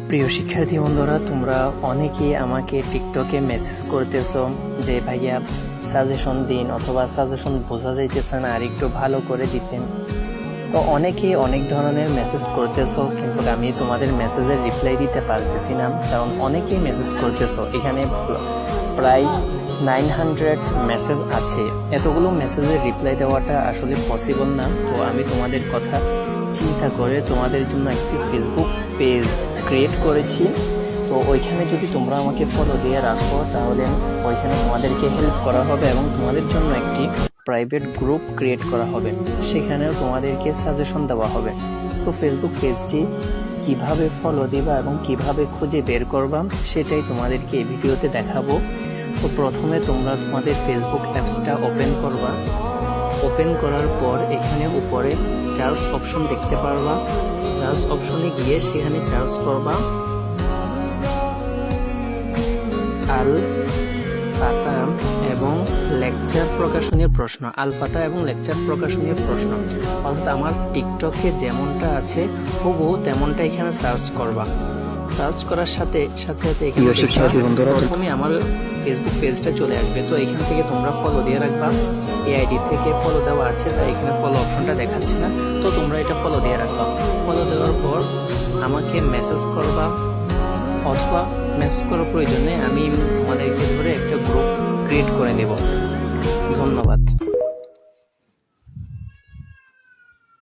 প্রিয় শিক্ষার্থী বন্ধুরা, তোমরা অনেকেই আমাকে টিকটকে মেসেজ করতেছো যে ভাইয়া সাজেশন দিন, অথবা সাজেশন বোঝা যাইতেছে না, আর একটু ভালো করে দিতেন। তো অনেকেই অনেক ধরনের মেসেজ করতেছো, কিন্তু আমি তোমাদের মেসেজের রিপ্লাই দিতে পারতেছি না, কারণ অনেকেই মেসেজ করতেছো। এখানে প্রায় 900 মেসেজ আছে। এতগুলো মেসেজের রিপ্লাই দেওয়াটা আসলে পসিবল না। তো আমি তোমাদের কথা চিন্তা করে তোমাদের জন্য একটি ফেসবুক পেজ ক্রিয়েট করেছি। তো ওইখানে যদি তোমরা আমাকে ফলো দিয়ে রাখো, তাহলে ওইখানে তোমাদেরকে হেল্প করা হবে এবং তোমাদের জন্য একটি প্রাইভেট গ্রুপ ক্রিয়েট করা হবে, সেখানেও তোমাদেরকে সাজেশন দেওয়া হবে। তো ফেসবুক পেজটি কিভাবে ফলো দিবা এবং কিভাবে খুঁজে বের করবা, সেটাই তোমাদেরকে এই ভিডিওতে দেখাবো। তো প্রথমে তোমরা তোমাদের ফেসবুক অ্যাপসটা ওপেন করবা। ওপেন করার পর এখানে উপরে চার্জ অপশন দেখতে পারবা। চার্জ অপশনে গিয়ে সেখানে চার্জ করবা আল ফাতা এবং লেকচার প্রকাশনীয় প্রশ্ন। আল ফাতা এবং লেকচার প্রকাশনীয় প্রশ্ন, অর্থাৎ আমার টিকটকে যেমনটা আছে হুবহু তেমনটা এখানে সার্চ করবা। সার্চ করার সাথে সাথে এখানে প্রথমে আমার ফেসবুক পেজটা চলে আসবে। তো এখান থেকে তোমরা ফলো দিয়ে রাখবা। এই আইডি থেকে ফলো দেওয়া আছে, তাই এখানে ফলো অপশনটা দেখাচ্ছে না। তো তোমরা এটা ফলো দিয়ে রাখবা। ফলো দেওয়ার পর আমাকে মেসেজ করবা, অথবা মেসেজ করার প্রয়োজনে আমি তোমাদেরকে ধরে একটা গ্রুপ ক্রিয়েট করে নেব। ধন্যবাদ।